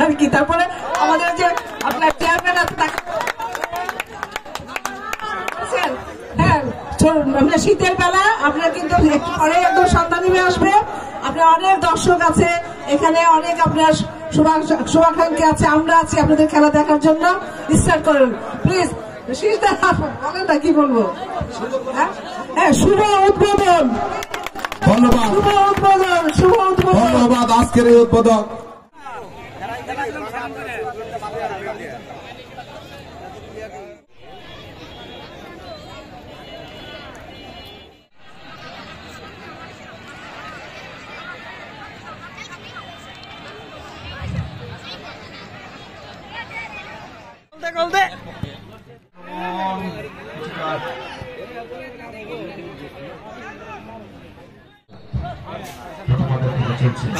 আর কি। তারপরে আমাদের যে আপনার চেয়ারম্যান আছে তাকে হ্যাঁ শীতের বেলা আপনার কিন্তু একটু পরে একদম সন্ধ্যা নেমে আসবে। আপনার অনেক দর্শক আছে এখানে, অনেক আপনার শুভাকাঙ্ক্ষী আছে, আমরা আছি আপনাদের খেলা দেখার জন্য। স্টার্ট করেন প্লিজ। বলেন না কি বলবো। হ্যাঁ শুভ উদ্বোধন। ধন্যবাদ, শুভ উদ্বোধন, শুভ উদ্বোধন। ধন্যবাদ আজকের এই উদ্বোধক।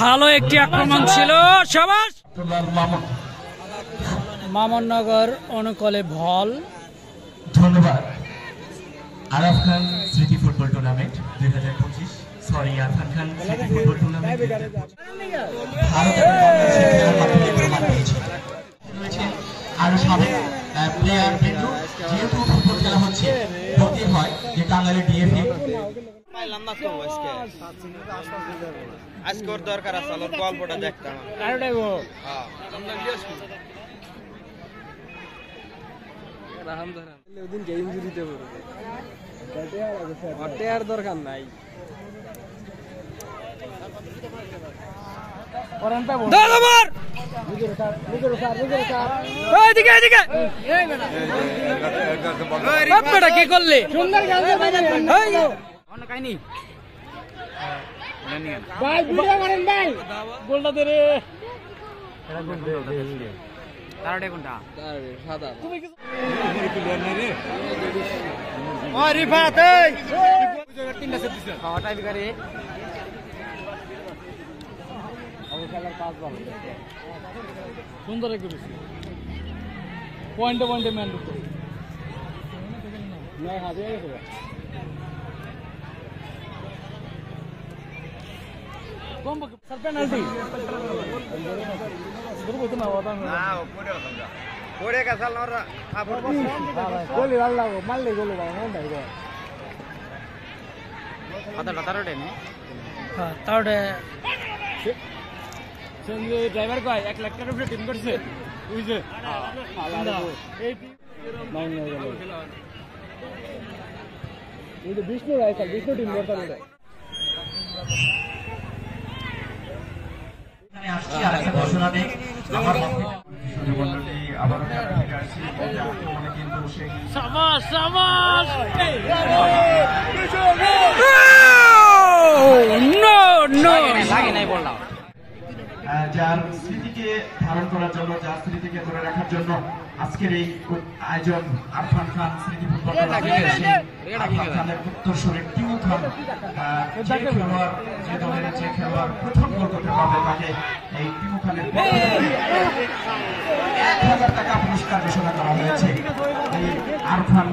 ভালো একটি আক্রমণ ছিল। সবাস মামননগর অনুকূলে ভল। ধন্যবাদ। আরাফ খান স্মৃতি ফুটবল টুর্নামেন্ট 2025, সরি আরফান খান স্মৃতি ফুটবল টুর্নামেন্ট আরো সাবেক প্লেয়ার, কিন্তু যেহেতু ফুটবল খেলা হচ্ছে বলতে হয় যে টাঙ্গাইলের ডিএফএ পাইলাম না তো আজকে ওর দরকার আছে, ওর গল্পটা দেখতাম। দরকার নাই। কি করলে গোলটা দে রে। সুন্দর করেছি পয়েন্টে পয়েন্টে ম্যান পেনাল্টি ড্রাইভার কয় 1 লাখ টাকার উপরে টিম করছে বুঝছে। বিষ্ণু রায় বিষ্ণু টিম করতাম এটা। যার স্মৃতিকে ধারণ করার জন্য, যার স্মৃতিকে ধরে রাখার জন্য আজকের এই আয়োজন আরফান খান স্মৃতি ফুটবল খানের উত্তরসূরির টিমু খান, যে খেলোয়াড়, যে দলের যে খেলোয়াড় প্রথম গোল করতে পারবে তাকে এই টিমু খানের 1000 টাকা পুরস্কার ঘোষণা করা হয়েছে। এই আরফান